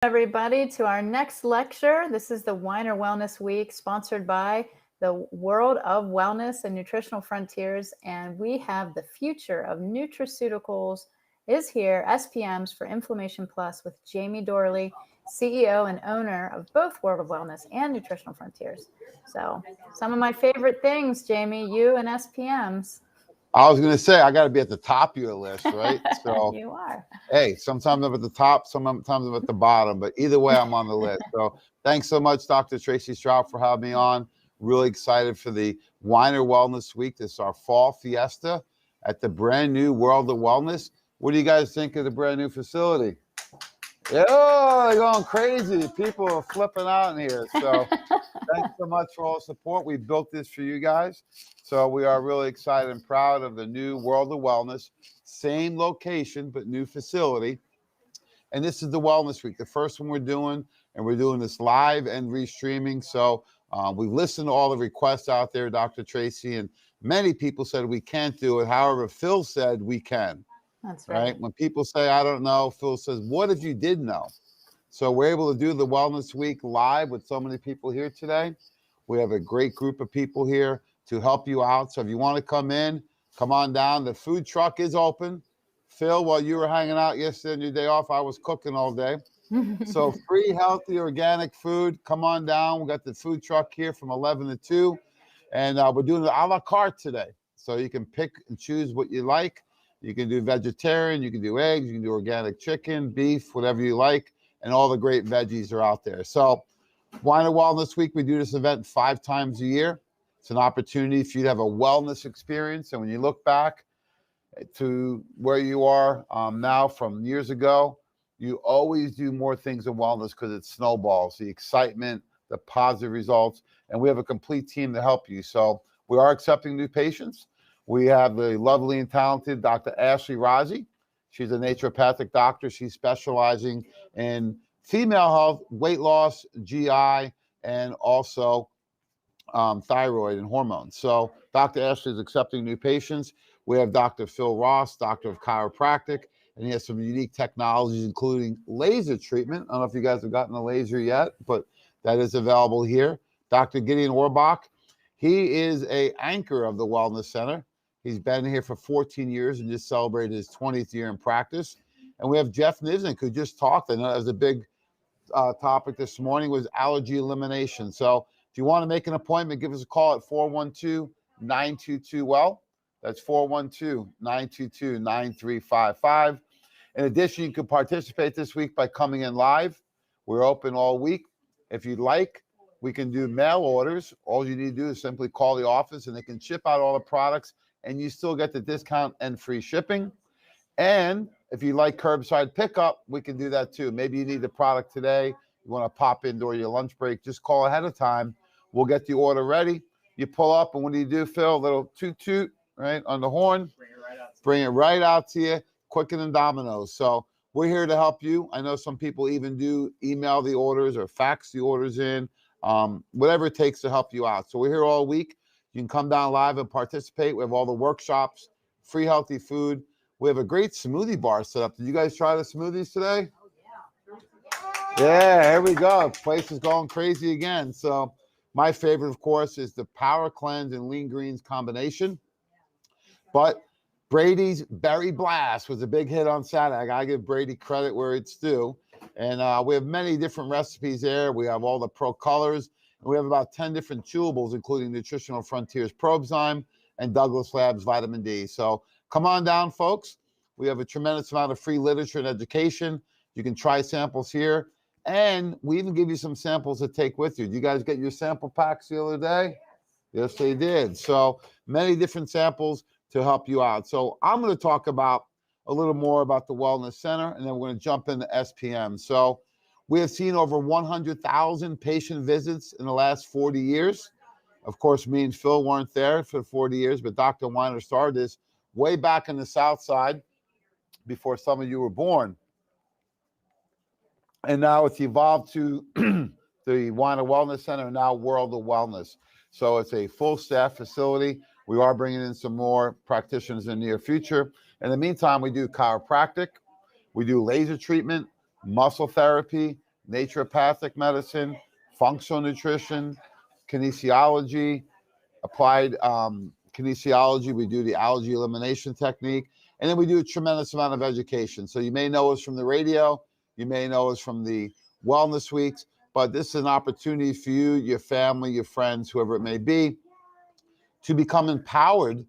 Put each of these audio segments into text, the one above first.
Everybody, to our next lecture. This is the Weiner Wellness Week, sponsored by the World of Wellness and Nutritional Frontiers. And we have the future of nutraceuticals is here, SPMs for Inflammation Plus, with Jamie Dorley, CEO and owner of both World of Wellness and Nutritional Frontiers. So some of my favorite things, Jamie, you and SPMs. I was going to say, I got to be at the top of your list, right? So you are. Hey, sometimes I'm at the top, sometimes I'm at the bottom, but either way, I'm on the list. So thanks so much, Dr. Tracy Strout, for having me on. Really excited for the Weiner Wellness Week. This is our fall fiesta at the brand new World of Wellness. What do you guys think of the brand new facility? Yeah, they're going crazy. People are flipping out in here. So thanks so much for all the support. We built this for you guys. So we are really excited and proud of the new World of Wellness. Same location, but new facility. And this is the Wellness Week, the first one we're doing. And we're doing this live and restreaming. So we've listened to all the requests out there, Dr. Tracy. And many people said we can't do it. However, Phil said we can. That's right. When people say, I don't know, Phil says, what if you did know? So we're able to do the Wellness Week live with so many people here today. We have a great group of people here to help you out. So if you want to come in, come on down. The food truck is open. Phil, while you were hanging out yesterday on your day off, I was cooking all day. So free, healthy, organic food. Come on down. We got the food truck here from 11 to 2. And we're doing it a la carte today. So you can pick and choose what you like. You can do vegetarian, you can do eggs, you can do organic chicken, beef, whatever you like. And all the great veggies are out there. So Weiner Wellness Week, we do this event 5 times a year. It's an opportunity for you to have a wellness experience. And when you look back to where you are now from years ago, you always do more things in wellness because it snowballs, the excitement, the positive results. And we have a complete team to help you. So we are accepting new patients. We have the lovely and talented Dr. Ashley Razi. She's a naturopathic doctor. She's specializing in female health, weight loss, GI, and also thyroid and hormones. So Dr. Ashley is accepting new patients. We have Dr. Phil Ross, doctor of chiropractic, and he has some unique technologies, including laser treatment. I don't know if you guys have gotten a laser yet, but that is available here. Dr. Gideon Orbach, he is an anchor of the Wellness Center. He's been here for 14 years and just celebrated his 20th year in practice. And we have Jeff Niznik, who just talked. I know that was a big topic this morning, was allergy elimination. So if you want to make an appointment, give us a call at 412-922-WELL. That's 412-922-9355. In addition, you can participate this week by coming in live. We're open all week. If you'd like, we can do mail orders. All you need to do is simply call the office and they can ship out all the products and you still get the discount and free shipping. And if you like curbside pickup, we can do that too. Maybe you need the product today. You want to pop in during your lunch break, just call ahead of time. We'll get the order ready. You pull up, and what do, Phil? A little toot-toot, right, on the horn. Bring it right out to you, quicker than dominoes. So we're here to help you. I know some people even do email the orders or fax the orders in, whatever it takes to help you out. So we're here all week. You can come down live and participate. We have all the workshops, free healthy food. We have a great smoothie bar set up. Did you guys try the smoothies today? Yeah, here we go. Place is going crazy again. So my favorite, of course, is the Power Cleanse and Lean Greens combination. But Brady's Berry Blast was a big hit on Saturday. I got to give Brady credit where it's due. And we have many different recipes there. We have all the pro colors. And we have about 10 different chewables, including Nutritional Frontiers Probzyme and Douglas Labs Vitamin D. So come on down, folks. We have a tremendous amount of free literature and education. You can try samples here. And we even give you some samples to take with you. Did you guys get your sample packs the other day? Yes, they did. So many different samples to help you out. So I'm going to talk about a little more about the Wellness Center, and then we're going to jump into SPM. So we have seen over 100,000 patient visits in the last 40 years. Of course, me and Phil weren't there for 40 years, but Dr. Weiner started this way back in the South Side before some of you were born. And now it's evolved to the Weiner Wellness Center, now World of Wellness. So it's a full staff facility. We are bringing in some more practitioners in the near future. In the meantime, we do chiropractic, we do laser treatment, muscle therapy, naturopathic medicine, functional nutrition, kinesiology, applied kinesiology. We do the allergy elimination technique, and then we do a tremendous amount of education. So you may know us from the radio, you may know us from the wellness weeks, but this is an opportunity for you, your family, your friends, whoever it may be, to become empowered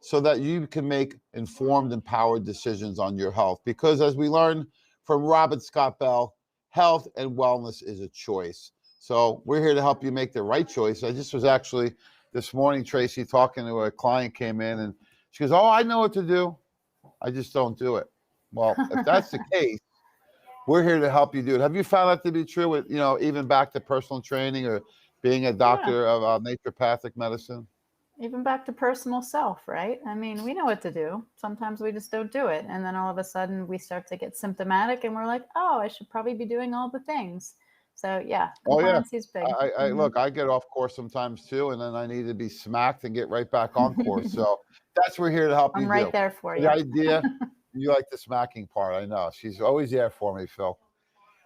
so that you can make informed, empowered decisions on your health. Because as we learned from Robert Scott Bell, health and wellness is a choice. So we're here to help you make the right choice. I just was actually this morning, Tracy, talking to a client came in and she goes, "Oh, I know what to do. I just don't do it." Well, if that's the case, we're here to help you do it. Have you found that to be true with, even back to personal training or being a doctor of naturopathic medicine? Even back to personal self, right? I mean, we know what to do. Sometimes we just don't do it. And then all of a sudden we start to get symptomatic and we're like, oh, I should probably be doing all the things. So yeah, compliance is big. I look, I get off course sometimes too, and then I need to be smacked and get right back on course. So that's what we're here to help you I'm right do. there for you. The idea, you like the smacking part, I know. She's always there for me, Phil.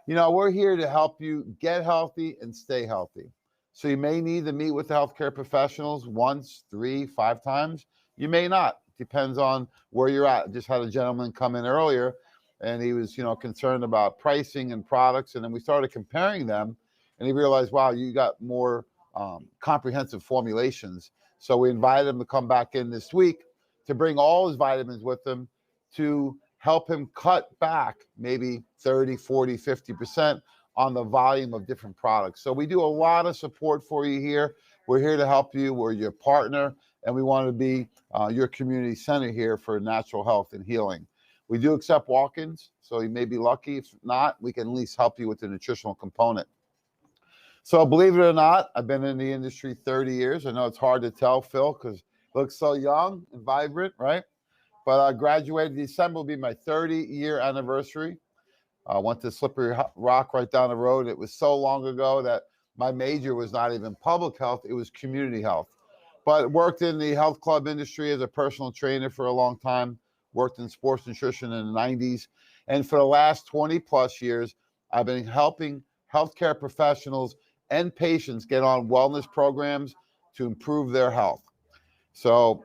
We're here to help you get healthy and stay healthy. So you may need to meet with the healthcare professionals once, 3, 5 times. You may not. Depends on where you're at. Just had a gentleman come in earlier, and he was, concerned about pricing and products, and then we started comparing them, and he realized, wow, you got more comprehensive formulations. So we invited him to come back in this week to bring all his vitamins with him to help him cut back maybe 30, 40, 50% on the volume of different products. So we do a lot of support for you here. We're here to help you. We're your partner, and we want to be your community center here for natural health and healing. We do accept walk-ins, so you may be lucky. If not, we can at least help you with the nutritional component. So believe it or not, I've been in the industry 30 years. I know it's hard to tell, Phil, because it looks so young and vibrant, right? But I graduated December will be my 30-year anniversary. I went to Slippery Rock right down the road. It was so long ago that my major was not even public health, it was community health. But worked in the health club industry as a personal trainer for a long time, worked in sports nutrition in the 90s. And for the last 20 plus years, I've been helping healthcare professionals and patients get on wellness programs to improve their health. So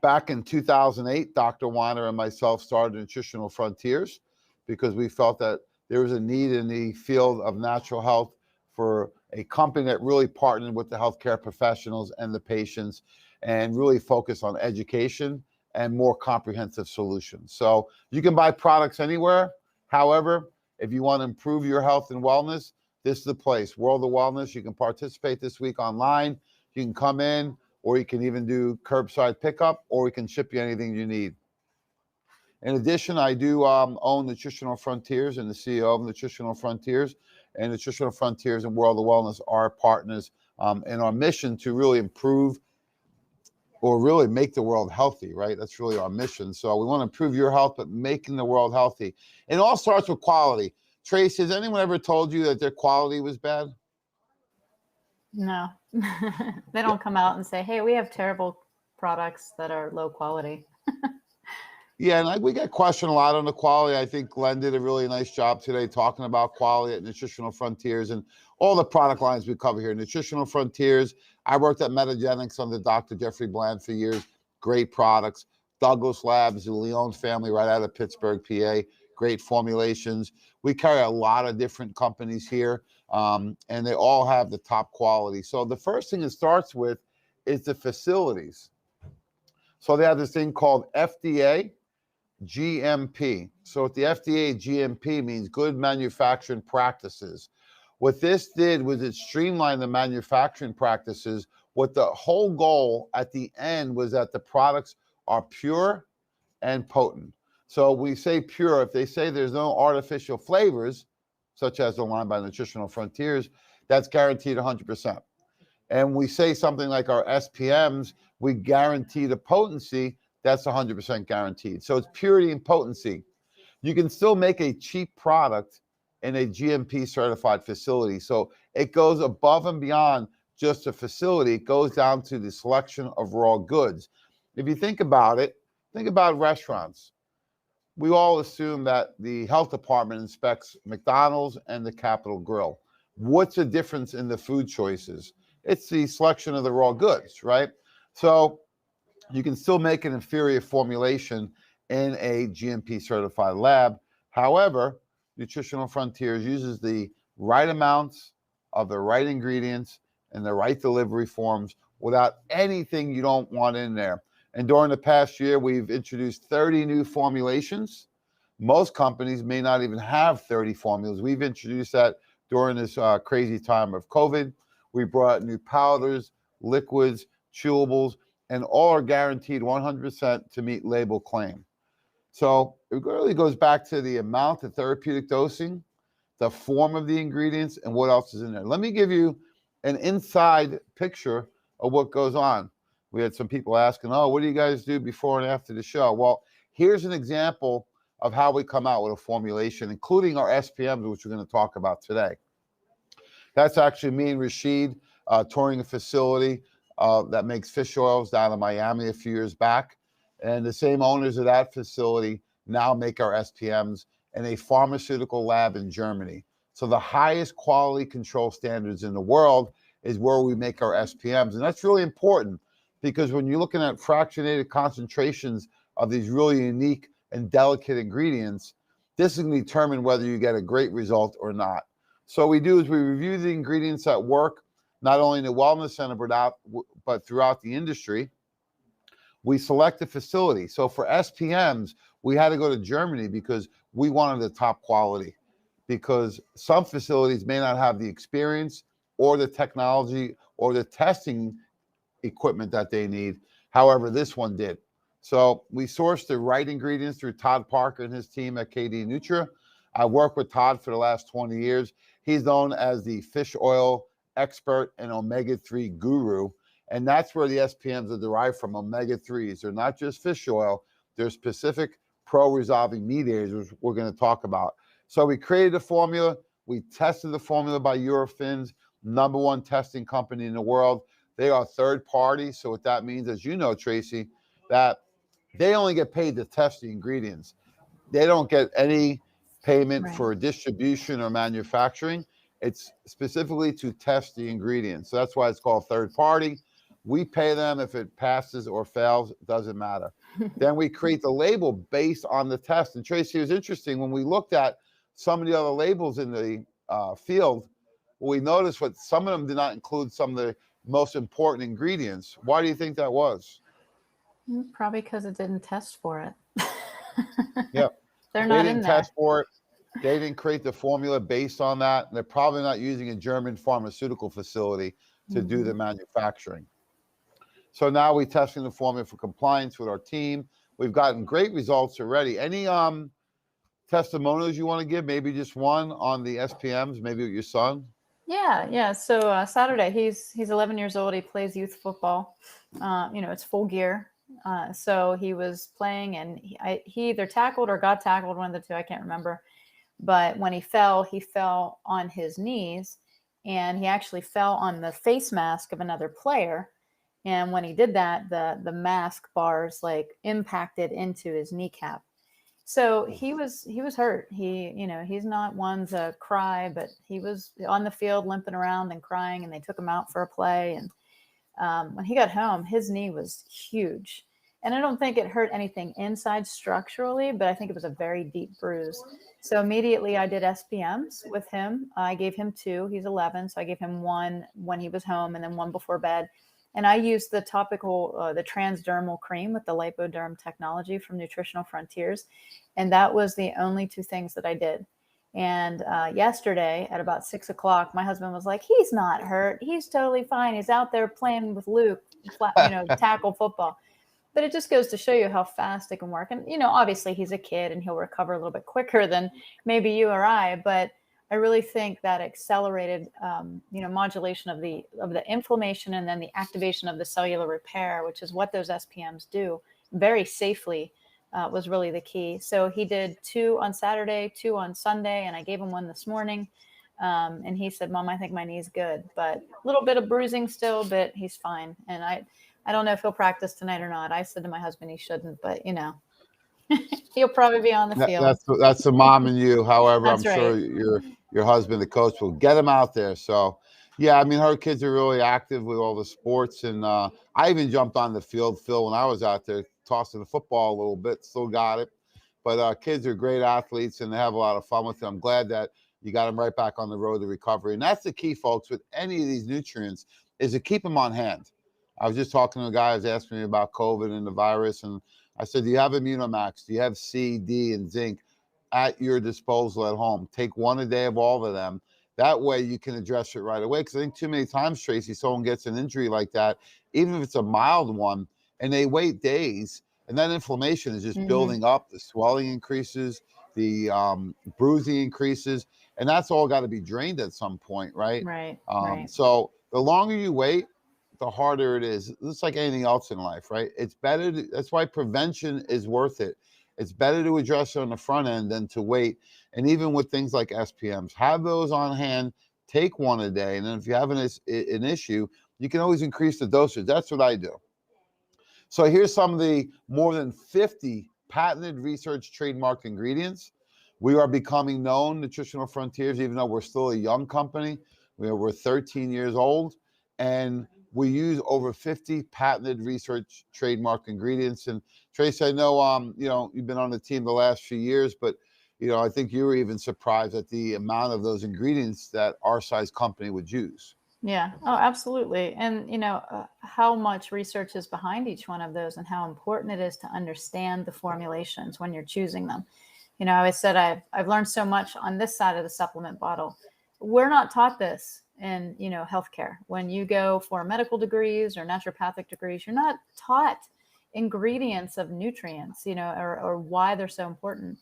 back in 2008, Dr. Weiner and myself started Nutritional Frontiers because we felt that there was a need in the field of natural health for a company that really partnered with the healthcare professionals and the patients and really focused on education and more comprehensive solutions. So you can buy products anywhere. However, if you want to improve your health and wellness, this is the place, World of Wellness. You can participate this week online. You can come in, or you can even do curbside pickup, or we can ship you anything you need. In addition, I do own Nutritional Frontiers and the CEO of Nutritional Frontiers. And Nutritional Frontiers and World of Wellness are partners in our mission to really improve or really make the world healthy, right? That's really our mission. So we want to improve your health, but making the world healthy. And it all starts with quality. Trace, has anyone ever told you that their quality was bad? No, they don't come out and say, hey, we have terrible products that are low quality. Yeah, and we get questioned a lot on the quality. I think Glenn did a really nice job today talking about quality at Nutritional Frontiers and all the product lines we cover here. Nutritional Frontiers, I worked at Metagenics under Dr. Jeffrey Bland for years. Great products. Douglas Labs, the Leone family right out of Pittsburgh, PA. Great formulations. We carry a lot of different companies here, and they all have the top quality. So the first thing it starts with is the facilities. So they have this thing called FDA GMP. So what the FDA GMP means good manufacturing practices. What this did was it streamlined the manufacturing practices. What the whole goal at the end was that the products are pure and potent. So we say pure, if they say there's no artificial flavors, such as the line by Nutritional Frontiers, that's guaranteed 100%. And we say something like our SPMs, we guarantee the potency, that's 100% guaranteed. So it's purity and potency. You can still make a cheap product in a GMP certified facility. So it goes above and beyond just a facility. It goes down to the selection of raw goods. If you think about it, think about restaurants. we all assume that the health department inspects McDonald's and the Capitol Grill. What's the difference in the food choices? It's the selection of the raw goods, right? So you can still make an inferior formulation in a GMP certified lab. However, Nutritional Frontiers uses the right amounts of the right ingredients and the right delivery forms without anything you don't want in there. And during the past year, we've introduced 30 new formulations. Most companies may not even have 30 formulas. We've introduced that during this crazy time of COVID. We brought new powders, liquids, chewables, and all are guaranteed 100% to meet label claim. So it really goes back to the amount of therapeutic dosing, the form of the ingredients, and what else is in there. Let me give you an inside picture of what goes on. We had some people asking, oh, what do you guys do before and after the show? Well, here's an example of how we come out with a formulation, including our SPMs, which we're going to talk about today. That's actually me and Rashid touring a facility that makes fish oils down in Miami a few years back. And the same owners of that facility now make our SPMs in a pharmaceutical lab in Germany. So the highest quality control standards in the world is where we make our SPMs. And that's really important because when you're looking at fractionated concentrations of these really unique and delicate ingredients, this is going to determine whether you get a great result or not. So what we do is we review the ingredients that work, not only in the wellness center, but throughout the industry. We select a facility. So for SPMs, we had to go to Germany because we wanted the top quality, because some facilities may not have the experience or the technology or the testing equipment that they need. However, this one did. So we sourced the right ingredients through Todd Parker and his team at KD Nutra. I worked with Todd for the last 20 years. He's known as the fish oil expert and omega-3 guru. And that's where the SPMs are derived from, omega-3s. They're not just fish oil. They're specific pro-resolving mediators, which we're going to talk about. So we created a formula. We tested the formula by Eurofins, #1 testing company in the world. They are third party. So what that means, as you know, Tracy, that they only get paid to test the ingredients. They don't get any payment for distribution or manufacturing. It's specifically to test the ingredients. So that's why it's called third party. We pay them. If it passes or fails, it doesn't matter. Then we create the label based on the test. And Tracy, it was interesting when we looked at some of the other labels in the field, we noticed what some of them did not include some of the most important ingredients. Why do you think that was? Probably because it didn't test for it. Yep. They're not in there. They didn't test for it. They didn't create the formula based on that. They're probably not using a German pharmaceutical facility to do the manufacturing. So now we're testing the formula for compliance with our team. We've gotten great results already. Any testimonials you want to give? Maybe just one on the SPMs, maybe with your son? Yeah. So Saturday, he's 11 years old. He plays youth football. It's full gear. So he was playing, and he either tackled or got tackled, one of the two, I can't remember. But when he fell on his knees, and he actually fell on the face mask of another player. And when he did that, the mask bars like impacted into his kneecap. So he was hurt. He's not one to cry, but he was on the field limping around and crying, and they took him out for a play. And when he got home, his knee was huge. And I don't think it hurt anything inside structurally, but I think it was a very deep bruise. So immediately I did SPMs with him. I gave him 2. He's 11. So I gave him 1 when he was home and then 1 before bed. And I used the topical, the transdermal cream with the lipoderm technology from Nutritional Frontiers. And that was the only 2 things that I did. And yesterday at about 6 o'clock, my husband was like, he's not hurt. He's totally fine. He's out there playing with Luke, tackle football. But it just goes to show you how fast it can work. And, obviously he's a kid and he'll recover a little bit quicker than maybe you or I. But I really think that accelerated, modulation of the inflammation and then the activation of the cellular repair, which is what those SPMs do very safely, was really the key. So he did 2 on Saturday, 2 on Sunday, and I gave him 1 this morning. And he said, Mom, I think my knee's good, but a little bit of bruising still, but he's fine. And I don't know if he'll practice tonight or not. I said to my husband he shouldn't, but He'll probably be on the field. That's the mom and you. However, I'm That's sure right. your husband, the coach, will get him out there. So, yeah, I mean, her kids are really active with all the sports, and I even jumped on the field, Phil, when I was out there tossing the football a little bit. Still got it, but kids are great athletes, and they have a lot of fun with them. I'm glad that you got them right back on the road to recovery, and that's the key, folks, with any of these nutrients is to keep them on hand. I was just talking to a guy who was asking me about COVID and the virus, and I said, do you have Immunomax? Do you have C, D, and zinc at your disposal at home? Take one a day of all of them. That way you can address it right away. Because I think too many times, Tracy, someone gets an injury like that, even if it's a mild one, and they wait days, and that inflammation is just building up. The swelling increases, the bruising increases, and that's all got to be drained at some point, right? Right. So the longer you wait, the harder it is. It's like anything else in life, right? It's better. That's why prevention is worth it. It's better to address it on the front end than to wait. And even with things like SPMs, have those on hand. Take one a day, and then if you have an issue, you can always increase the dosage. That's what I do. So here's some of the more than 50 patented, research, trademarked ingredients. We are becoming known, Nutritional Frontiers, even though we're still a young company. We're 13 years old, and we use over 50 patented, research, trademark ingredients. And Trace, I know, you've been on the team the last few years, but I think you were even surprised at the amount of those ingredients that our size company would use. Yeah. Oh, absolutely. And how much research is behind each one of those, and how important it is to understand the formulations when you're choosing them. I always said I've learned so much on this side of the supplement bottle. We're not taught this in healthcare. When you go for medical degrees or naturopathic degrees, you're not taught ingredients of nutrients, or why they're so important.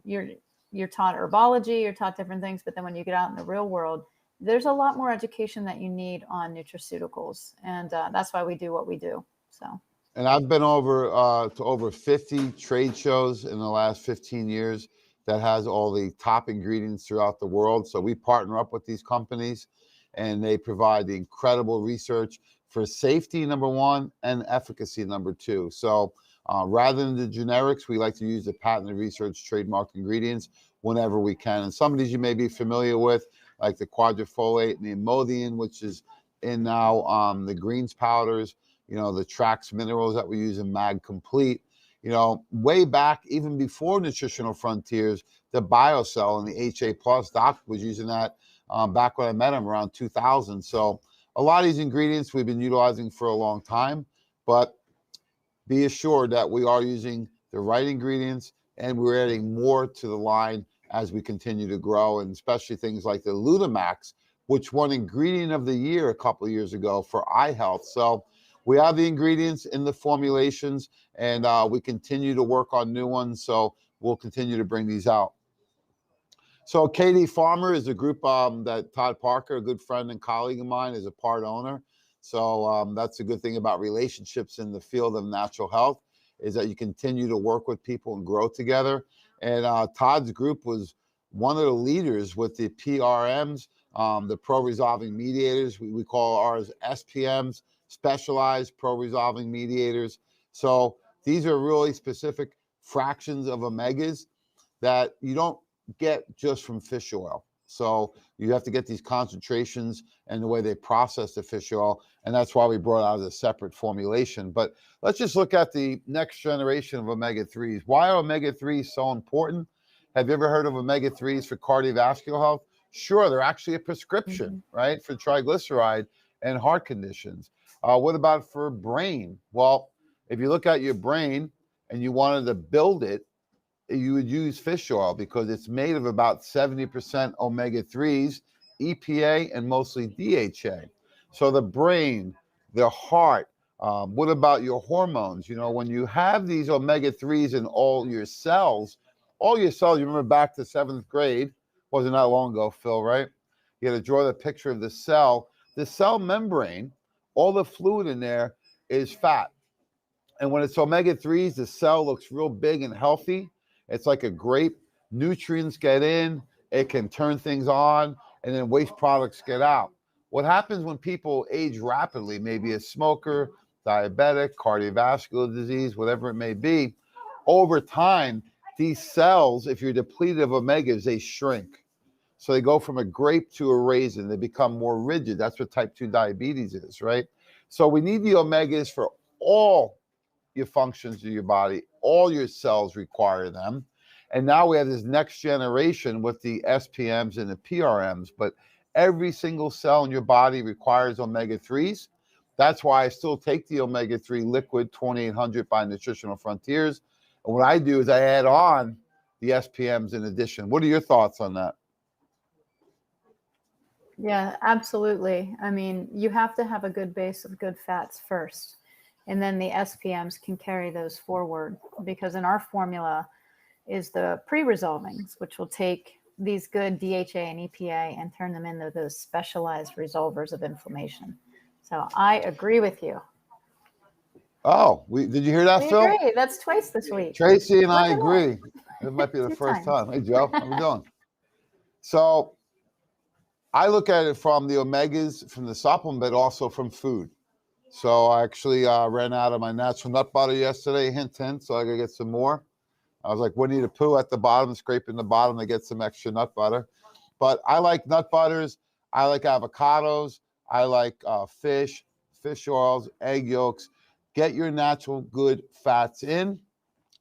You're taught herbology, you're taught different things, but then when you get out in the real world, there's a lot more education that you need on nutraceuticals, and that's why we do what we do. So. And I've been over to over 50 trade shows in the last 15 years that has all the top ingredients throughout the world. So we partner up with these companies, and they provide the incredible research for safety, number one, and efficacy, number two. So rather than the generics, we like to use the patented, research, trademark ingredients whenever we can. And some of these you may be familiar with, like the quadrifolate and the Imodium, which is in now, the greens powders, the Trax minerals that we use in Mag Complete. Way back, even before Nutritional Frontiers, the BioCell and the HA Plus, Doc was using that back when I met him around 2000. So a lot of these ingredients we've been utilizing for a long time, but be assured that we are using the right ingredients, and we're adding more to the line as we continue to grow, and especially things like the Lutamax, which won Ingredient of the Year a couple of years ago for eye health. So we have the ingredients in the formulations, and we continue to work on new ones. So we'll continue to bring these out. So KD Farmer is a group that Todd Parker, a good friend and colleague of mine, is a part owner. So that's a good thing about relationships in the field of natural health, is that you continue to work with people and grow together. And Todd's group was one of the leaders with the PRMs, the pro-resolving mediators. We call ours SPMs, specialized pro-resolving mediators. So these are really specific fractions of omegas that you don't get just from fish oil. So you have to get these concentrations and the way they process the fish oil, and that's why we brought out a separate formulation. But let's just look at the next generation of omega-3s. Why are omega-3s so important? Have you ever heard of omega-3s for cardiovascular health? Sure, they're actually a prescription, right, for triglyceride and heart conditions. What about for brain? Well, if you look at your brain and you wanted to build it, you would use fish oil because it's made of about 70% omega-3s, EPA, and mostly DHA. So the brain, the heart, what about your hormones? When you have these omega-3s in all your cells, you remember back to 7th grade, wasn't that long ago, Phil, right? You had to draw the picture of the cell. The cell membrane, all the fluid in there is fat. And when it's omega-3s, the cell looks real big and healthy. It's like a grape. Nutrients get in, it can turn things on, and then waste products get out. What happens when people age rapidly, maybe a smoker, diabetic, cardiovascular disease, whatever it may be, over time, these cells, if you're depleted of omegas, they shrink. So they go from a grape to a raisin. They become more rigid. That's what type 2 diabetes is, right? So we need the omegas for all your functions of your body. All your cells require them. And now we have this next generation with the SPMs and the PRMs, but every single cell in your body requires omega-3s. That's why I still take the omega-3 liquid 2800 by Nutritional Frontiers. And what I do is I add on the SPMs in addition. What are your thoughts on that? Yeah, absolutely. I mean, you have to have a good base of good fats first, and then the SPMs can carry those forward, because in our formula is the pre-resolvings, which will take these good DHA and EPA and turn them into those specialized resolvers of inflammation. So I agree with you. Oh, did you hear that, We Phil? agree. That's twice this week. Tracy and Look I at agree. It might be the 2 first times. time. Hey, Joe, how we doing? So I look at it from the omegas, from the supplement, but also from food. So I actually ran out of my natural nut butter yesterday, hint, hint, so I gotta get some more. I was like Winnie the Pooh at the bottom, scraping the bottom to get some extra nut butter. But I like nut butters. I like avocados. I like fish oils, egg yolks. Get your natural good fats in,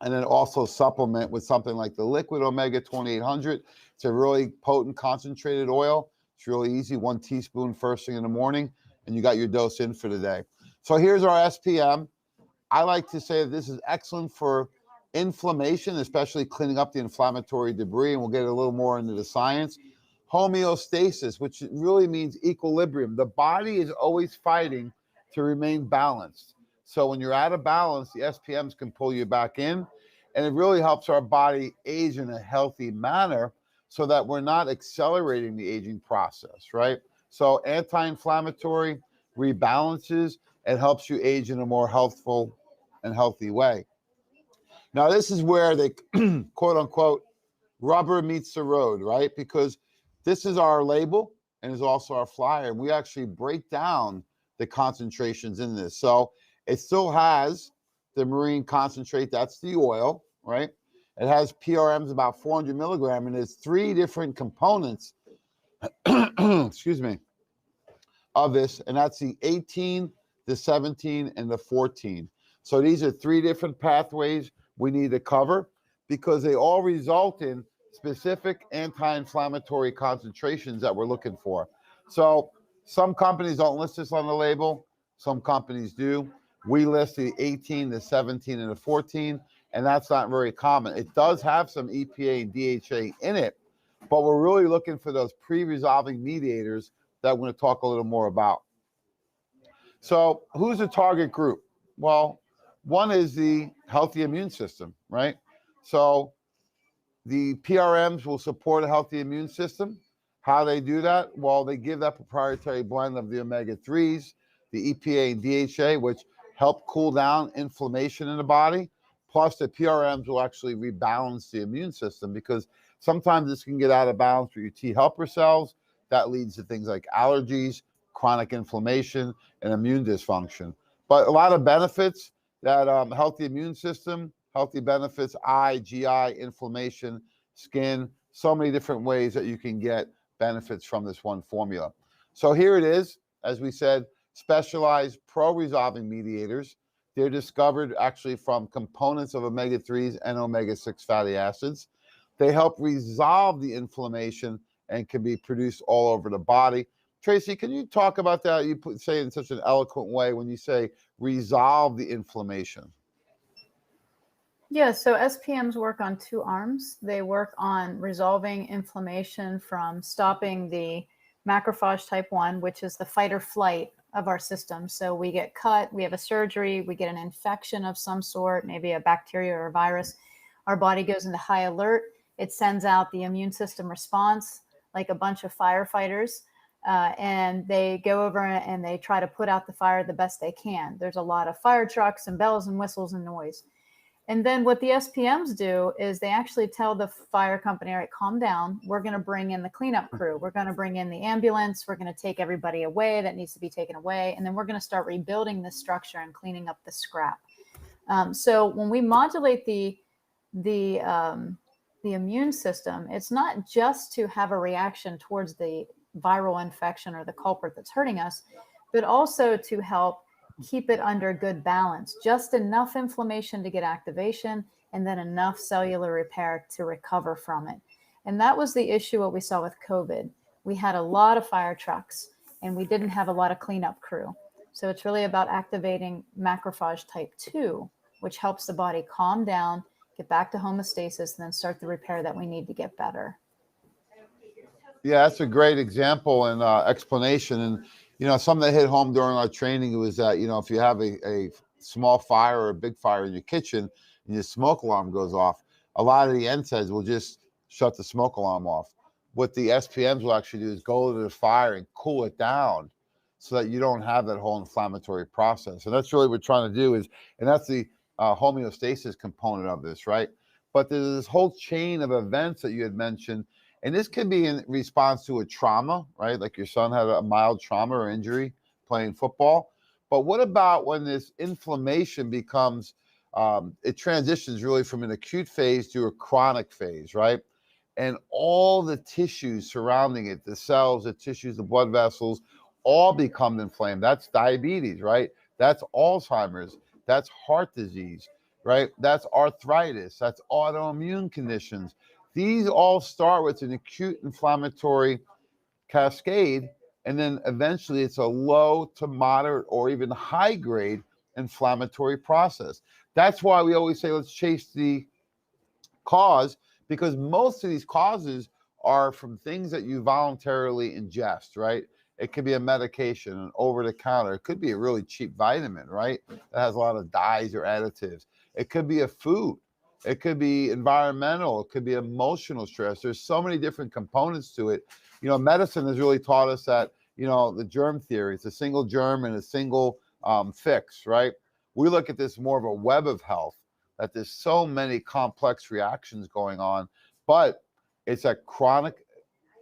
and then also supplement with something like the liquid omega 2800. It's a really potent concentrated oil. It's really easy, 1 teaspoon first thing in the morning, and you got your dose in for the day. So here's our SPM. I like to say that this is excellent for inflammation, especially cleaning up the inflammatory debris, and we'll get a little more into the science. Homeostasis, which really means equilibrium. The body is always fighting to remain balanced. So when you're out of balance, the SPMs can pull you back in, and it really helps our body age in a healthy manner so that we're not accelerating the aging process, right? So anti-inflammatory, rebalances, and helps you age in a more healthful and healthy way. Now, this is where they, quote unquote, rubber meets the road, right? Because this is our label and is also our flyer. And we actually break down the concentrations in this. So it still has the marine concentrate, that's the oil, right? It has PRMs about 400 milligram, and there's 3 different components, excuse me, of this, and that's the 18, the 17, and the 14. So these are 3 different pathways we need to cover because they all result in specific anti-inflammatory concentrations that we're looking for. So some companies don't list this on the label. Some companies do. We list the 18, the 17, and the 14, and that's not very common. It does have some EPA and DHA in it, but we're really looking for those pre-resolving mediators that we're going to talk a little more about. So who's the target group? Well, one is the healthy immune system, right? So the PRMs will support a healthy immune system. How they do that? Well, they give that proprietary blend of the omega-3s, the EPA and DHA, which help cool down inflammation in the body. Plus, the PRMs will actually rebalance the immune system because sometimes this can get out of balance with your T helper cells. That leads to things like allergies, chronic inflammation, and immune dysfunction. But a lot of benefits that healthy immune system, healthy benefits, eye, GI, inflammation, skin, so many different ways that you can get benefits from this one formula. So here it is, as we said, specialized pro-resolving mediators. They're discovered actually from components of omega-3s and omega-6 fatty acids. They help resolve the inflammation and can be produced all over the body. Tracy, can you talk about that? You say it in such an eloquent way when you say resolve the inflammation. Yeah, so SPMs work on 2 arms. They work on resolving inflammation from stopping the macrophage type 1, which is the fight or flight of our system. So we get cut, we have a surgery, we get an infection of some sort, maybe a bacteria or a virus. Our body goes into high alert. It sends out the immune system response like a bunch of firefighters. And they go over and they try to put out the fire the best they can. There's a lot of fire trucks and bells and whistles and noise. And then what the SPMs do is they actually tell the fire company, all right, calm down. We're going to bring in the cleanup crew. We're going to bring in the ambulance. We're going to take everybody away that needs to be taken away. And then we're going to start rebuilding this structure and cleaning up the scrap. So when we modulate the the immune system, it's not just to have a reaction towards the viral infection or the culprit that's hurting us, but also to help keep it under good balance, just enough inflammation to get activation and then enough cellular repair to recover from it. And that was the issue what we saw with COVID. We had a lot of fire trucks and we didn't have a lot of cleanup crew. So it's really about activating macrophage type 2, which helps the body calm down, get back to homeostasis, and then start the repair that we need to get better. Yeah, that's a great example and explanation. And, something that hit home during our training was that, if you have a small fire or a big fire in your kitchen and your smoke alarm goes off, a lot of the NSAIDs will just shut the smoke alarm off. What the SPMs will actually do is go to the fire and cool it down so that you don't have that whole inflammatory process. And that's really what we're trying to do and that's the homeostasis component of this, right? But there's this whole chain of events that you had mentioned. And this can be in response to a trauma, right? Like your son had a mild trauma or injury playing football. But what about when this inflammation becomes, it transitions really from an acute phase to a chronic phase, right? And all the tissues surrounding it, the cells, the tissues, the blood vessels, all become inflamed. That's diabetes, right? That's Alzheimer's. That's heart disease, right? That's arthritis. That's autoimmune conditions. These all start with an acute inflammatory cascade, and then eventually it's a low to moderate or even high grade inflammatory process. That's why we always say let's chase the cause, because most of these causes are from things that you voluntarily ingest, right? It could be a medication, an over-the-counter. It could be a really cheap vitamin, right? That has a lot of dyes or additives. It could be a food. It could be environmental. It could be emotional stress. There's so many different components to it. Medicine has really taught us that, the germ theory, it's a single germ and a single fix, right? We look at this more of a web of health, that there's so many complex reactions going on, but it's a chronic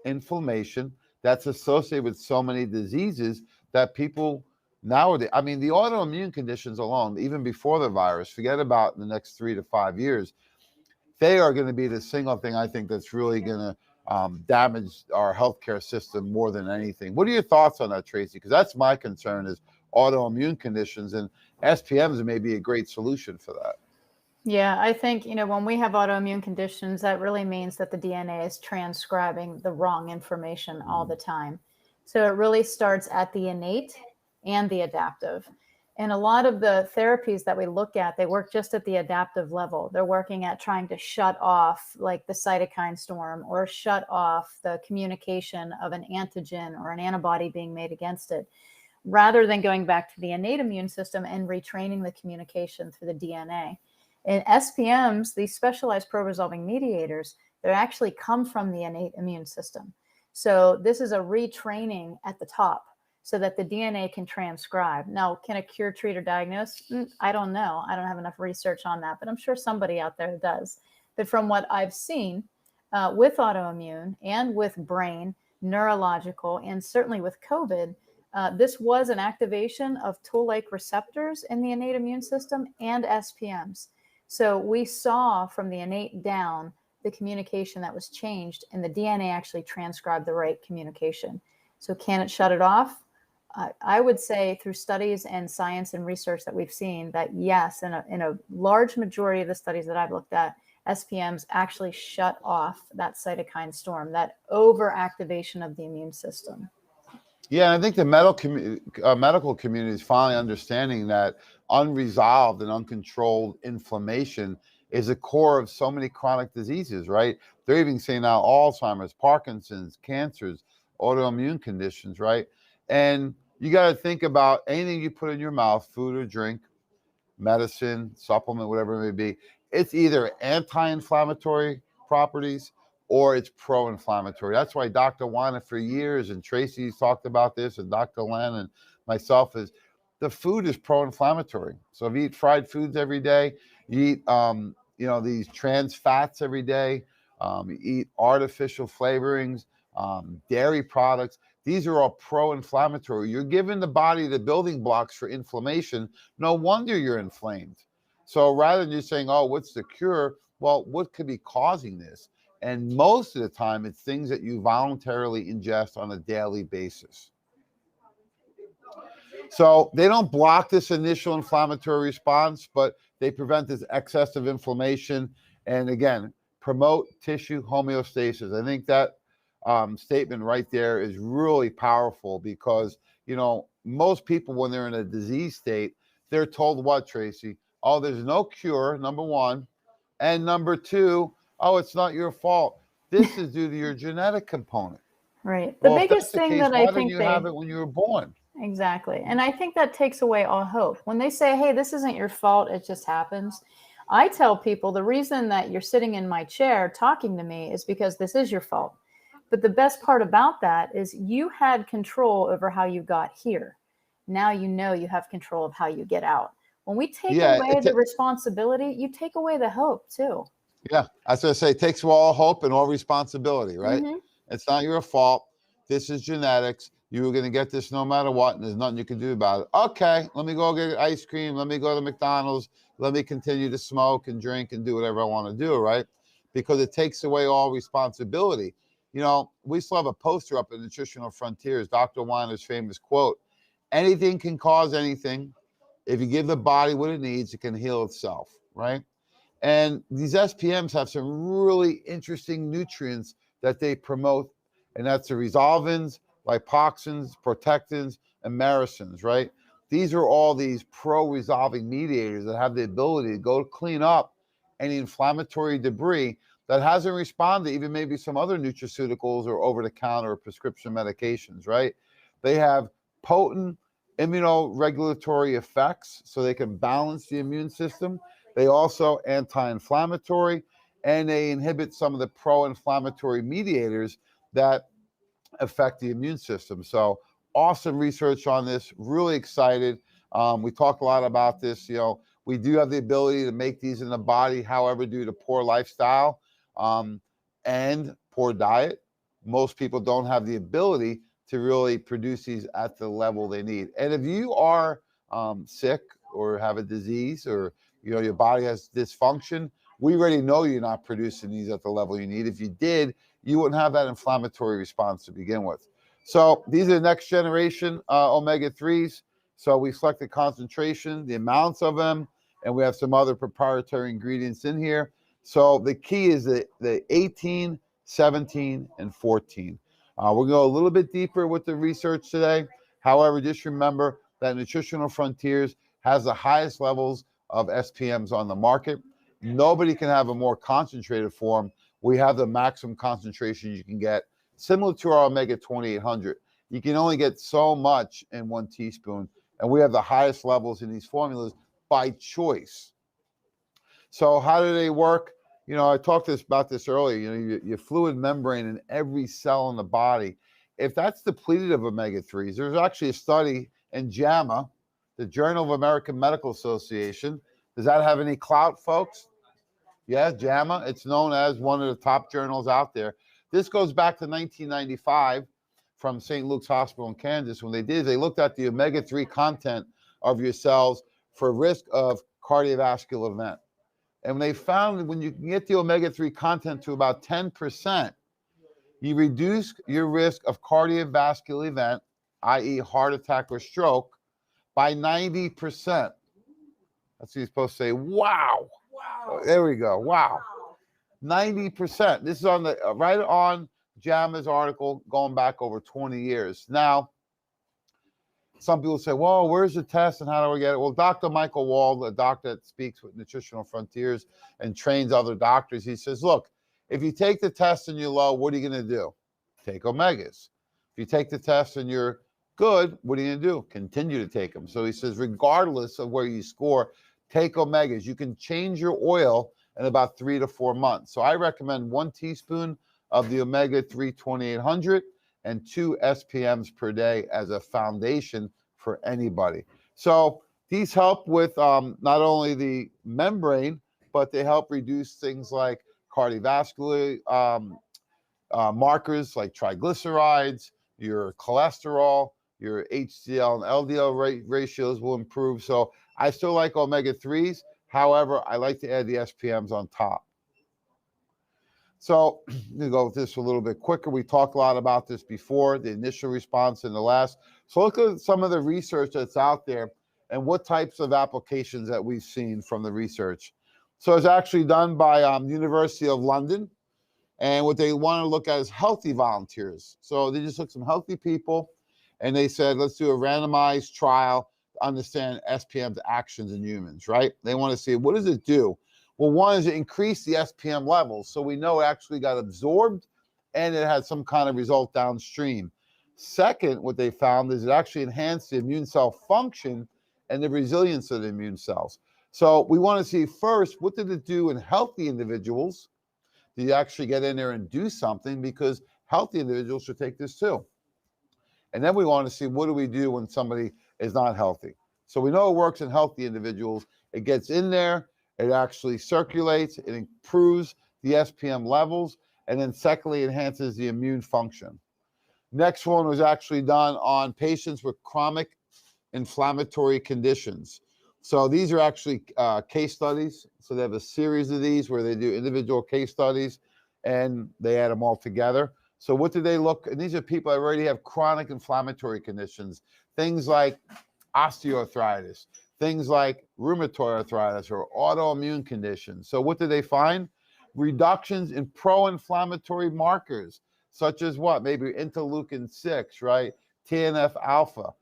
inflammation that's associated with so many diseases that people nowadays, I mean, the autoimmune conditions alone, even before the virus, forget about the next 3 to 5 years, they are going to be the single thing I think that's really going to damage our healthcare system more than anything. What are your thoughts on that, Tracy? Because that's my concern is autoimmune conditions, and SPMs may be a great solution for that. Yeah, I think, when we have autoimmune conditions, that really means that the DNA is transcribing the wrong information all the time. So it really starts at the innate and the adaptive. And a lot of the therapies that we look at, they work just at the adaptive level. They're working at trying to shut off like the cytokine storm or shut off the communication of an antigen or an antibody being made against it, rather than going back to the innate immune system and retraining the communication through the DNA. In SPMs, these specialized pro-resolving mediators, they actually come from the innate immune system. So this is a retraining at the top so that the DNA can transcribe. Now, can a cure, treat, or diagnose? I don't know. I don't have enough research on that, but I'm sure somebody out there does. But from what I've seen with autoimmune and with brain, neurological, and certainly with COVID, this was an activation of toll-like receptors in the innate immune system and SPMs. So we saw from the innate down the communication that was changed, and the DNA actually transcribed the right communication. So can it shut it off? I would say through studies and science and research that we've seen that yes, in a large majority of the studies that I've looked at, SPMs actually shut off that cytokine storm, that overactivation of the immune system. Yeah, I think the medical community is finally understanding that unresolved and uncontrolled inflammation is a core of so many chronic diseases, right? They're even saying now Alzheimer's, Parkinson's, cancers, autoimmune conditions, right? And you got to think about anything you put in your mouth, food or drink, medicine, supplement, whatever it may be, it's either anti-inflammatory properties or it's pro-inflammatory. That's why Dr. Weiner for years, and Tracy's talked about this, and Dr. Len and myself, is the food is pro-inflammatory. So if you eat fried foods every day, you eat these trans fats every day, you eat artificial flavorings, dairy products, these are all pro-inflammatory. You're giving the body the building blocks for inflammation. No wonder you're inflamed. So rather than just saying, oh, what's the cure? well, what could be causing this? And most of the time, it's things that you voluntarily ingest on a daily basis. So they don't block this initial inflammatory response, but they prevent this excessive inflammation and, again, promote tissue homeostasis. I think that statement right there is really powerful because, you know, most people, when they're in a disease state, they're told what, Tracy? Oh, there's no cure, number one. And number two, oh, it's not your fault. This is due to your genetic component. Right. The Well, if that's biggest the thing case, that I why didn't think you have it when you were born? exactly. And I think that takes away all hope. When they say, hey, this isn't your fault, it just happens. I tell people the reason that you're sitting in my chair talking to me is because this is your fault. But the best part about that is you had control over how you got here. Now you know you have control of how you get out. When we take Yeah, away the responsibility, you take away the hope too. yeah. As I say, it takes all hope and all responsibility, right? Mm-hmm. It's not your fault. This is genetics. You were going to get this no matter what, and there's nothing you can do about it. Okay, let me go get ice cream. Let me go to McDonald's. Let me continue to smoke and drink and do whatever I want to do, right? Because it takes away all responsibility. You know, we still have a poster up at Nutritional Frontiers, Dr. Weiner's famous quote, anything can cause anything. If you give the body what it needs, it can heal itself, right? And these SPMs have some really interesting nutrients that they promote, and that's the resolvins, lipoxins, protectins, and maricins, right? These are all these pro-resolving mediators that have the ability to go clean up any inflammatory debris that hasn't responded, even maybe some other nutraceuticals or over-the-counter or prescription medications, right? They have potent immunoregulatory effects, so they can balance the immune system. They also anti-inflammatory, and they inhibit some of the pro-inflammatory mediators that affect the immune system. So awesome research on this. Really excited. We talk a lot about this. You know, we do have the ability to make these in the body. However, due to poor lifestyle and poor diet, most people don't have the ability to really produce these at the level they need. And if you are sick or have a disease, or you know your body has dysfunction, we already know you're not producing these at the level you need. If you did, you wouldn't have that inflammatory response to begin with. So these are the next generation omega-3s. So we selected concentration, the amounts of them, and we have some other proprietary ingredients in here. So the key is the 18, 17, and 14. We'll go a little bit deeper with the research today. However, just remember that Nutritional Frontiers has the highest levels of SPMs on the market. Nobody can have a more concentrated form. We have the maximum concentration you can get, similar to our Omega 2800. You can only get so much in 1 teaspoon, and we have the highest levels in these formulas by choice. So how do they work? You know, I talked about this earlier. You know, your fluid membrane in every cell in the body, if that's depleted of omega-3s, there's actually a study in JAMA, the Journal of American Medical Association. Does that have any clout, folks? Yeah, JAMA. It's known as one of the top journals out there. This goes back to 1995 from St. Luke's Hospital in Kansas. When they looked at the omega-3 content of your cells for risk of cardiovascular event. And when they found that when you can get the omega-3 content to about 10%, you reduce your risk of cardiovascular event, i.e. heart attack or stroke, by 90%. That's what you're supposed to say. Wow. Wow. There we go. Wow. 90%. This is on the right on JAMA's article going back over 20 years. Now, some people say, well, where's the test and how do we get it? Well, Dr. Michael Wald, a doctor that speaks with Nutritional Frontiers and trains other doctors, he says, look, if you take the test and you're low, what are you going to do? Take omegas. If you take the test and you're good, what are you going to do? Continue to take them. So he says, regardless of where you score, take omegas. You can change your oil in about 3 to 4 months. So I recommend 1 teaspoon of the omega-3 2800 and 2 SPMs per day as a foundation for anybody. So these help with not only the membrane, but they help reduce things like cardiovascular markers like triglycerides, your cholesterol, your HDL and LDL ratios will improve. So I still like omega-3s. However, I like to add the SPMs on top. So we go with this a little bit quicker. We talked a lot about this before, the initial response and the last. So look at some of the research that's out there and what types of applications that we've seen from the research. So it's actually done by University of London. And what they want to look at is healthy volunteers. So they just took some healthy people and they said, let's do a randomized trial to understand SPM's actions in humans, right? They want to see, what does it do? Well, one is it increased the SPM levels. So we know it actually got absorbed and it had some kind of result downstream. Second, what they found is it actually enhanced the immune cell function and the resilience of the immune cells. So we want to see first, what did it do in healthy individuals? Do you actually get in there and do something? Because healthy individuals should take this too. And then we want to see, what do we do when somebody is not healthy? So we know it works in healthy individuals. It gets in there, it actually circulates, it improves the SPM levels, and then secondly, enhances the immune function. Next one was actually done on patients with chronic inflammatory conditions. So these are actually case studies. So they have a series of these where they do individual case studies and they add them all together. So what do they look? And these are people that already have chronic inflammatory conditions, things like osteoarthritis, things like rheumatoid arthritis or autoimmune conditions. So what did they find? Reductions in pro-inflammatory markers, such as what? Maybe interleukin-6, right? TNF alpha.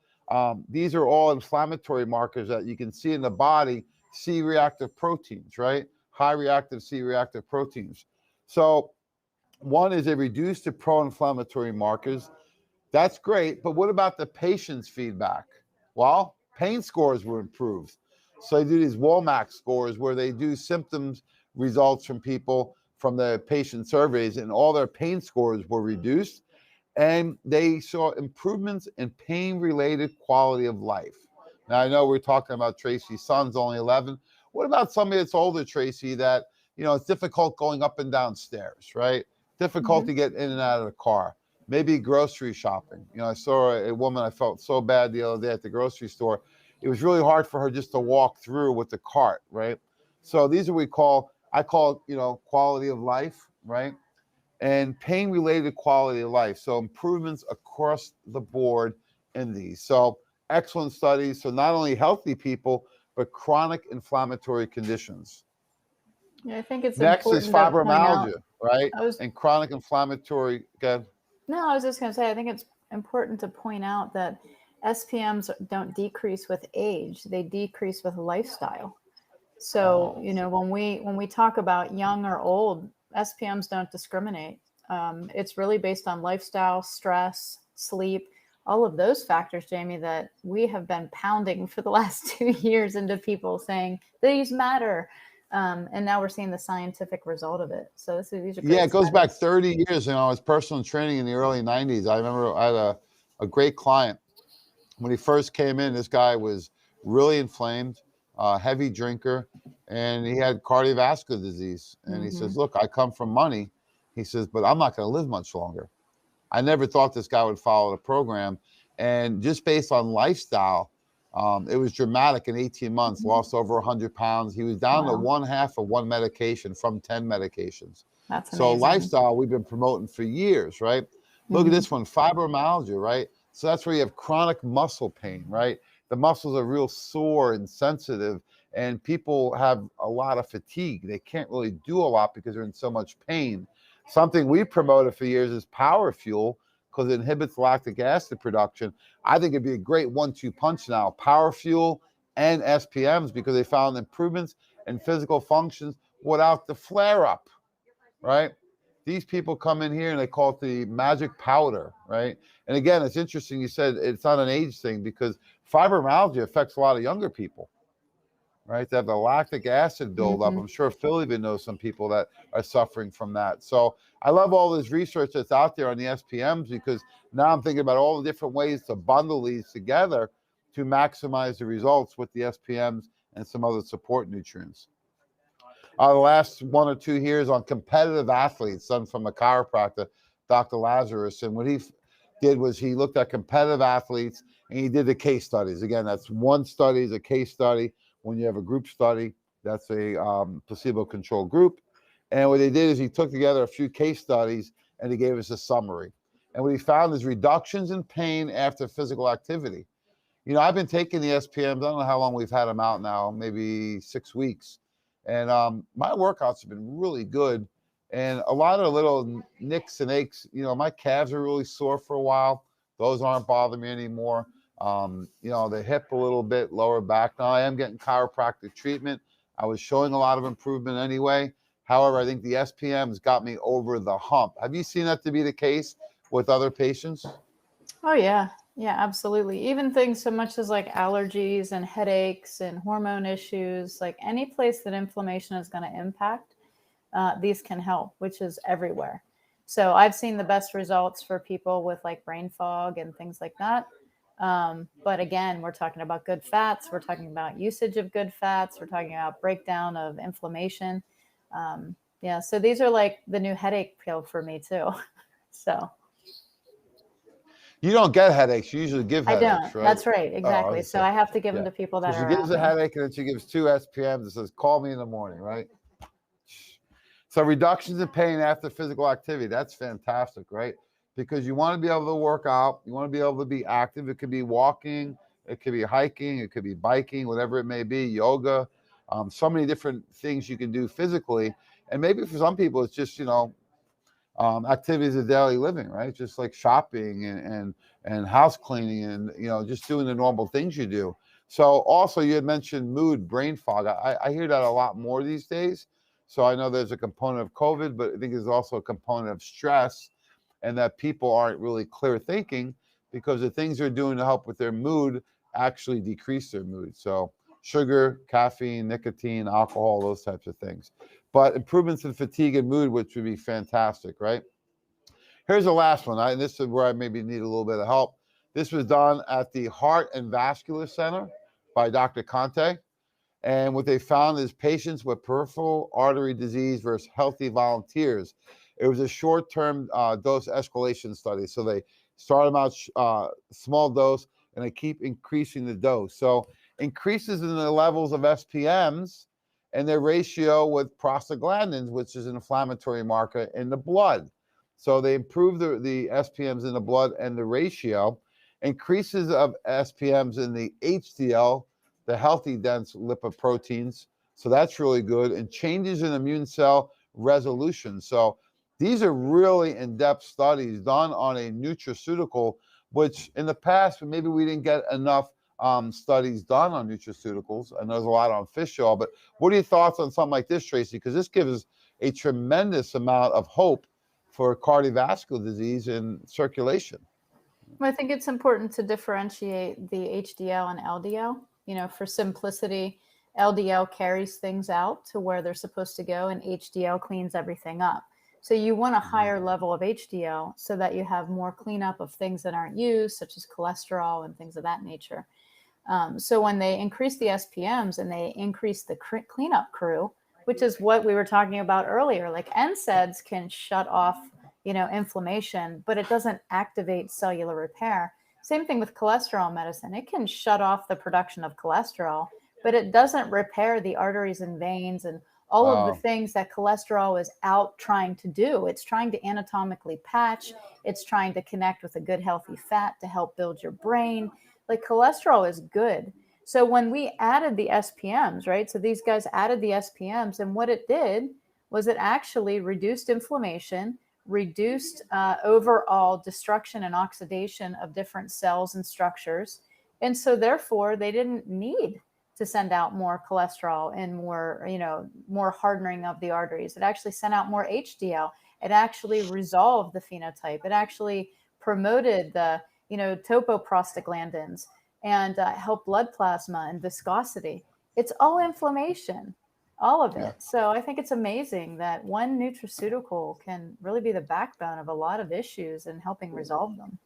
These are all inflammatory markers that you can see in the body, C-reactive proteins, right? High reactive C-reactive proteins. So one is they reduce the pro-inflammatory markers. That's great, but what about the patient's feedback? Well, pain scores were improved. So they do these WOMAC scores where they do symptoms results from people from the patient surveys, and all their pain scores were reduced. And they saw improvements in pain-related quality of life. Now, I know we're talking about Tracy's son's only 11. What about somebody that's older, Tracy, that, you know, it's difficult going up and down stairs, right? Difficult to get in and out of the car. Maybe grocery shopping. You know, I saw a woman, I felt so bad the other day at the grocery store. It was really hard for her just to walk through with the cart, right? So these are what I call, you know, quality of life, right? And pain-related quality of life. So improvements across the board in these. So excellent studies. So not only healthy people, but chronic inflammatory conditions. Yeah, I think it's Next is important to point out. fibromyalgia, right? I was And chronic inflammatory, again. No, I was just going to say, I think it's important to point out that SPMs don't decrease with age; they decrease with lifestyle. So, you know, when we talk about young or old, SPMs don't discriminate. It's really based on lifestyle, stress, sleep, all of those factors, Jamie, that we have been pounding for the last 2 years into people saying these matter. And now we're seeing the scientific result of it. So these are great Yeah, it goes back studies. 30 years. You know, I was personal training in the early 90s. I remember I had a great client. When he first came in, this guy was really inflamed, heavy drinker, and he had cardiovascular disease. And he says, look, I come from money. He says, but I'm not going to live much longer. I never thought this guy would follow the program. And just based on lifestyle, it was dramatic. In 18 months, lost over 100 pounds. He was down to Wow. 1/2 of one medication from 10 medications. That's So amazing. lifestyle we've been promoting for years, right? Look at this one, fibromyalgia, right? So that's where you have chronic muscle pain, right? The muscles are real sore and sensitive, and people have a lot of fatigue. They can't really do a lot because they're in so much pain. Something we promoted for years is Power Fuel, because it inhibits lactic acid production. I think it'd be a great 1-2 punch now, Power Fuel and SPMs, because they found improvements in physical functions without the flare-up, right? These people come in here and they call it the magic powder, right? And again, it's interesting you said it's not an age thing, because fibromyalgia affects a lot of younger people, right? They have the lactic acid buildup. I'm sure Phil even knows some people that are suffering from that. So I love all this research that's out there on the SPMs, because now I'm thinking about all the different ways to bundle these together to maximize the results with the SPMs and some other support nutrients. The last 1 or 2 here is on competitive athletes, done from a chiropractor, Dr. Lazarus. And what he did was he looked at competitive athletes and he did the case studies. Again, that's one study is a case study. When you have a group study, that's a placebo-controlled group. And what they did is he took together a few case studies and he gave us a summary. And what he found is reductions in pain after physical activity. You know, I've been taking the SPMs. I don't know how long we've had them out now, maybe 6 weeks. And my workouts have been really good. And a lot of little nicks and aches, you know, my calves are really sore for a while. Those aren't bothering me anymore. You know, the hip a little bit, lower back. Now I am getting chiropractic treatment. I was showing a lot of improvement anyway. However, I think the SPMs got me over the hump. Have you seen that to be the case with other patients? Oh yeah. Yeah, absolutely. Even things so much as like allergies and headaches and hormone issues, like any place that inflammation is going to impact, these can help, which is everywhere. So I've seen the best results for people with like brain fog and things like that. But again, we're talking about good fats. We're talking about usage of good fats. We're talking about breakdown of inflammation. Yeah, so these are like the new headache pill for me too. So You don't get headaches. You usually give I don't. headaches, right? That's right. Oh, I Exactly. was So gonna I say, have to give them yeah. to people So that she are gives a around me. headache and then she gives 2 SPMs and says, call me in the morning, right? So reductions in pain after physical activity. That's fantastic, right? Because you want to be able to work out. You want to be able to be active. It could be walking. It could be hiking. It could be biking, whatever it may be, yoga. So many different things you can do physically. And maybe for some people, it's just, you know, activities of daily living, right? Just like shopping and house cleaning and, you know, just doing the normal things you do. So also you had mentioned mood, brain fog. I hear that a lot more these days. So I know there's a component of COVID, but I think there's also a component of stress and that people aren't really clear thinking because the things they're doing to help with their mood actually decrease their mood. So sugar, caffeine, nicotine, alcohol, those types of things. But improvements in fatigue and mood, which would be fantastic, right? Here's the last one. And this is where I maybe need a little bit of help. This was done at the Heart and Vascular Center by Dr. Conte. And what they found is patients with peripheral artery disease versus healthy volunteers. It was a short-term dose escalation study. So they start them out small dose and they keep increasing the dose. So increases in the levels of SPMs and their ratio with prostaglandins, which is an inflammatory marker in the blood. So they improve the SPMs in the blood and the ratio. Increases of SPMs in the HDL, the healthy dense lipoproteins. So that's really good. And changes in immune cell resolution. So these are really in-depth studies done on a nutraceutical, which in the past, maybe we didn't get enough studies done on nutraceuticals. I know there's a lot on fish oil, but what are your thoughts on something like this, Tracy? Because this gives a tremendous amount of hope for cardiovascular disease and circulation. Well, I think it's important to differentiate the HDL and LDL. You know, for simplicity, LDL carries things out to where they're supposed to go, and HDL cleans everything up. So you want a higher level of HDL so that you have more cleanup of things that aren't used, such as cholesterol and things of that nature. So when they increase the SPMs and they increase the cleanup crew, which is what we were talking about earlier, like NSAIDs can shut off, you know, inflammation, but it doesn't activate cellular repair. Same thing with cholesterol medicine. It can shut off the production of cholesterol, but it doesn't repair the arteries and veins and all of the Wow. things that cholesterol is out trying to do. It's trying to anatomically patch. It's trying to connect with a good, healthy fat to help build your brain. Like cholesterol is good. So when we added the SPMs, right? So these guys added the SPMs, and what it did was it actually reduced inflammation, reduced overall destruction and oxidation of different cells and structures. And so therefore they didn't need to send out more cholesterol and more, you know, more hardening of the arteries. It actually sent out more HDL. It actually resolved the phenotype. It actually promoted the, you know, topoprostaglandins and helped blood plasma and viscosity. It's all inflammation, all of Yeah. it. So I think it's amazing that one nutraceutical can really be the backbone of a lot of issues and helping resolve them.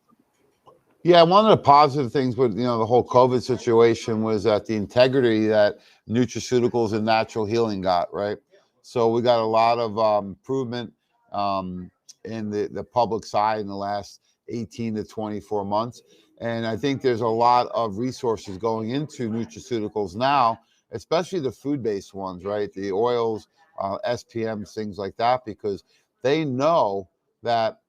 Yeah, one of the positive things with the whole COVID situation was that the integrity that nutraceuticals and natural healing got, right? So we got a lot of improvement um, in the public side in the last 18 to 24 months. And I think there's a lot of resources going into nutraceuticals now, especially the food-based ones, right? The oils, SPMs, things like that, because they know that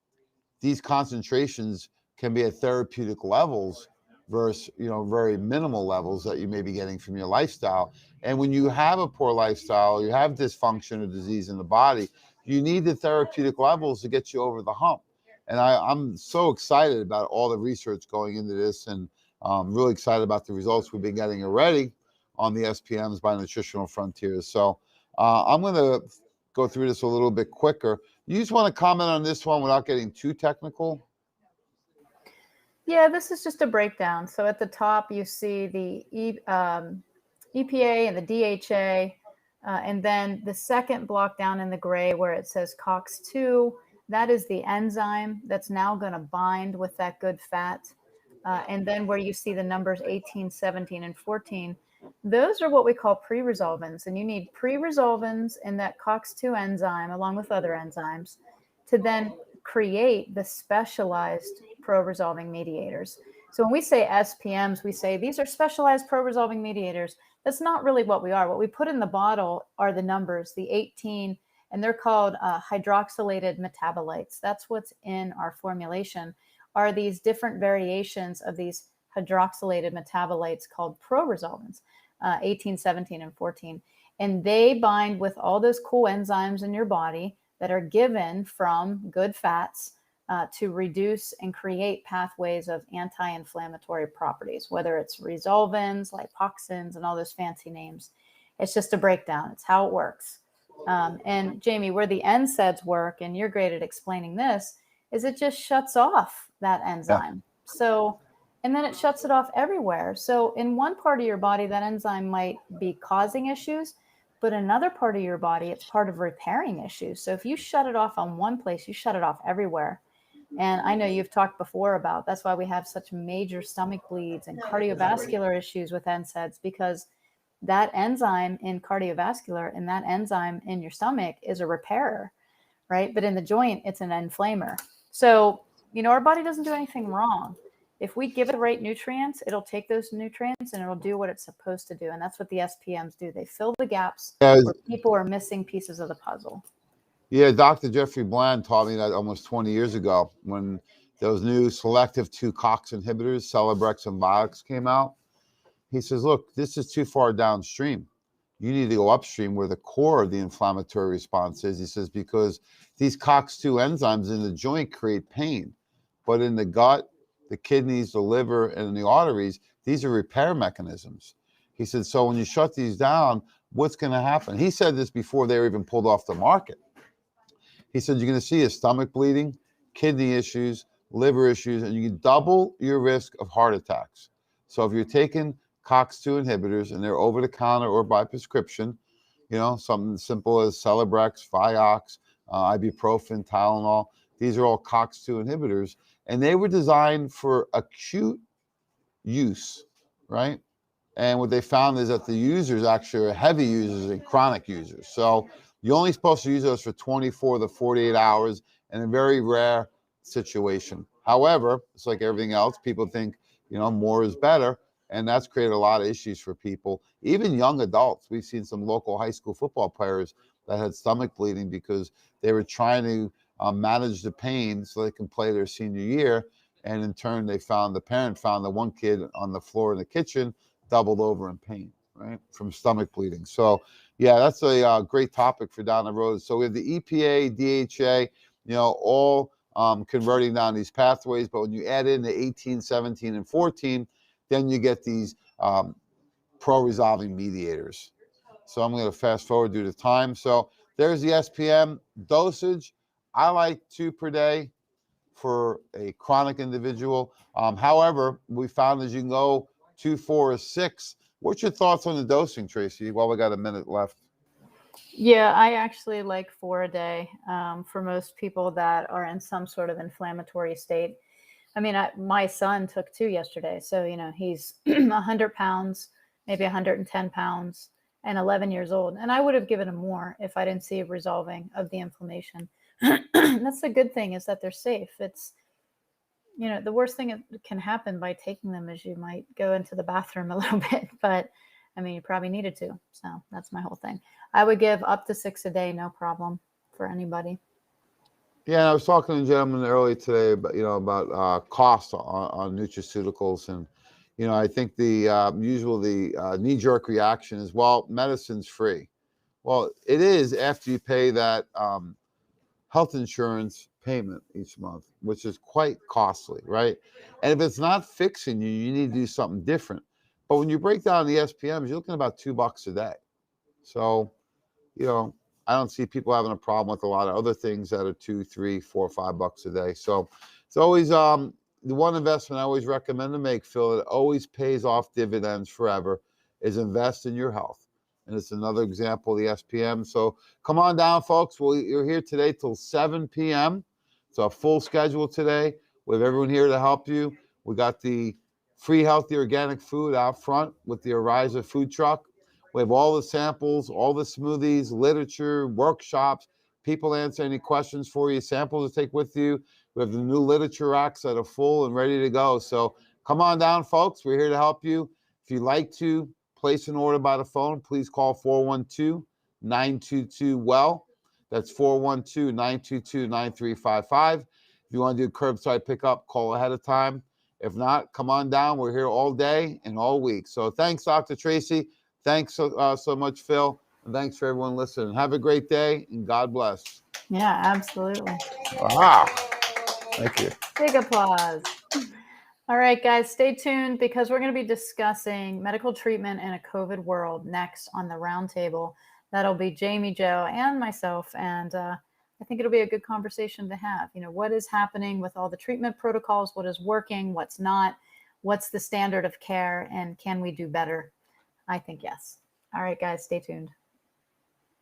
these concentrations can be at therapeutic levels versus, very minimal levels that you may be getting from your lifestyle. And when you have a poor lifestyle, you have dysfunction or disease in the body, you need the therapeutic levels to get you over the hump. And I'm so excited about all the research going into this, and really excited about the results we've been getting already on the SPMs by Nutritional Frontiers. So I'm going to go through this a little bit quicker. You just want to comment on this one without getting too technical? Yeah, this is just a breakdown. So at the top, you see the EPA and the DHA. And then the second block down in the gray where it says COX-2, that is the enzyme that's now going to bind with that good fat. And then where you see the numbers 18, 17, and 14, those are what we call pre-resolvins. And you need pre-resolvins in that COX-2 enzyme along with other enzymes to then create the specialized pro-resolving mediators. So when we say SPMs, we say these are specialized pro-resolving mediators. That's not really what we are. What we put in the bottle are the numbers, the 18, and they're called hydroxylated metabolites. That's what's in our formulation, are these different variations of these hydroxylated metabolites called pro-resolvins, 18, 17, and 14. And they bind with all those cool enzymes in your body that are given from good fats to reduce and create pathways of anti-inflammatory properties, whether it's resolvins, lipoxins, and all those fancy names. It's just a breakdown. It's how it works. And Jamie, where the NSAIDs work, and you're great at explaining this, is it just shuts off that enzyme. Yeah. So, and then it shuts it off everywhere. So in one part of your body, that enzyme might be causing issues, but another part of your body, it's part of repairing issues. So if you shut it off on one place, you shut it off everywhere. And I know you've talked before about that's why we have such major stomach bleeds and cardiovascular issues with NSAIDs, because that enzyme in cardiovascular and that enzyme in your stomach is a repairer, right? But in the joint, it's an inflamer. So, our body doesn't do anything wrong. If we give it the right nutrients, it'll take those nutrients and it'll do what it's supposed to do. And that's what the SPMs do. They fill the gaps where people are missing pieces of the puzzle. Yeah, Dr. Jeffrey Bland taught me that almost 20 years ago when those new selective 2-COX inhibitors, Celebrex and Vioxx, came out. He says, look, this is too far downstream. You need to go upstream where the core of the inflammatory response is. He says, because these COX-2 enzymes in the joint create pain, but in the gut, the kidneys, the liver, and the arteries, these are repair mechanisms. He said, so when you shut these down, what's going to happen? He said this before they were even pulled off the market. He said, you're going to see a stomach bleeding, kidney issues, liver issues, and you can double your risk of heart attacks. So if you're taking COX-2 inhibitors and they're over the counter or by prescription, something simple as Celebrex, Vioxx, ibuprofen, Tylenol, these are all COX-2 inhibitors, and they were designed for acute use, right? And what they found is that the users actually are heavy users and chronic users. So you're only supposed to use those for 24 to 48 hours in a very rare situation. However, it's like everything else. People think, more is better. And that's created a lot of issues for people, even young adults. We've seen some local high school football players that had stomach bleeding because they were trying to manage the pain so they can play their senior year. And in turn, the parent found the one kid on the floor in the kitchen doubled over in pain, right, from stomach bleeding. So, yeah, that's a great topic for down the road. So we have the EPA, DHA, all converting down these pathways. But when you add in the 18, 17, and 14, then you get these pro-resolving mediators. So I'm going to fast forward due to time. So there's the SPM dosage. I like 2 per day for a chronic individual. However, we found as you can go 2, 4, or 6. What's your thoughts on the dosing, Tracy? Well, we got a minute left. Yeah, I actually like 4 a day for most people that are in some sort of inflammatory state. I mean, my son took 2 yesterday. So, he's 100 pounds, maybe 110 pounds, and 11 years old. And I would have given him more if I didn't see a resolving of the inflammation. That's the good thing, is that they're safe. It's, the worst thing that can happen by taking them is you might go into the bathroom a little bit. But I mean, you probably needed to. So that's my whole thing. I would give up to 6 a day, no problem for anybody. Yeah, I was talking to a gentleman earlier today about about cost on nutraceuticals, and I think the knee-jerk reaction is, well, medicine's free. Well, it is after you pay that health insurance payment each month, which is quite costly, right? And if it's not fixing you, you need to do something different. But when you break down the SPMs, you're looking at about $2 a day. So I don't see people having a problem with a lot of other things that are $2, $3, $4, $5 a day. So it's always the one investment I always recommend to make, Phil, that always pays off dividends forever, is invest in your health. And it's another example of the SPM. So come on down, folks. You're here today till 7 p.m. It's a full schedule today. We have everyone here to help you. We got the free healthy organic food out front with the Ariza food truck. We have all the samples, all the smoothies, literature, workshops. People answer any questions for you, samples to take with you. We have the new literature racks that are full and ready to go. So come on down, folks. We're here to help you. If you'd like to place an order by the phone, please call 412-922-WELL. That's 412-922-9355. If you want to do curbside pickup, call ahead of time. If not, come on down. We're here all day and all week. So thanks, Dr. Tracy. Thanks so much, Phil. And thanks for everyone listening. Have a great day and God bless. Yeah, absolutely. Aha. Thank you. Big applause. All right, guys, stay tuned because we're going to be discussing medical treatment in a COVID world next on the roundtable. That'll be Jamie, Joe, and myself. And I think it'll be a good conversation to have. What is happening with all the treatment protocols? What is working? What's not? What's the standard of care? And can we do better? I think yes. All right, guys, stay tuned.